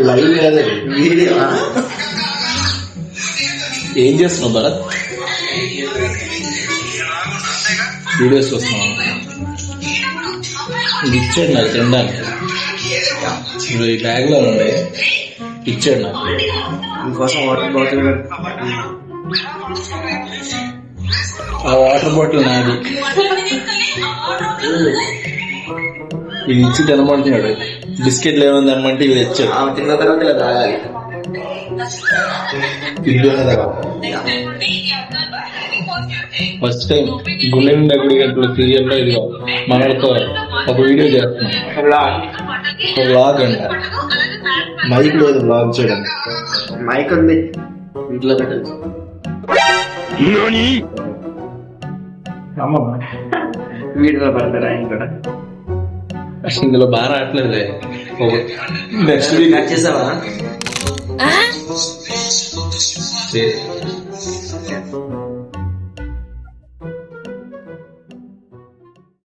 Live కాదు video. ఏం చేస్తున్నావు భరత్? వీడియోస్ చూస్తున్నావు? ఇది ఇచ్చాడు నాకు తినడానికి. ఇప్పుడు ఈ బ్యాగ్ లో ఉండే ఇచ్చాడు నాకు. మీకోసం వాటర్ బాటిల్. ఆ వాటర్ బాటిల్ నాది. ఇది ఇచ్చి తినమంటున్నాడు. బిస్కెట్లు ఏమైంది అనమంటే ఇది తెచ్చాడు. తిన్న తర్వాత ఇలా తాగాలి. ఫస్ట్ టైం గుండె నిండా గుడి గంటలు సీరియల్ లో ఇది మనతో ఒక వీడియో చేస్తున్నాం. ఒక వ్లాగ్ అంట. మైక్ లేదు వ్లాగ్ చేయడం. మైక్ ఉంది ఇంట్లో పెట్టదు. వీడిలో పడతారా ఇంకా? ఇందులో బాగా రావట్లేదు. నెక్స్ట్ వీక్ కట్ చేసావా?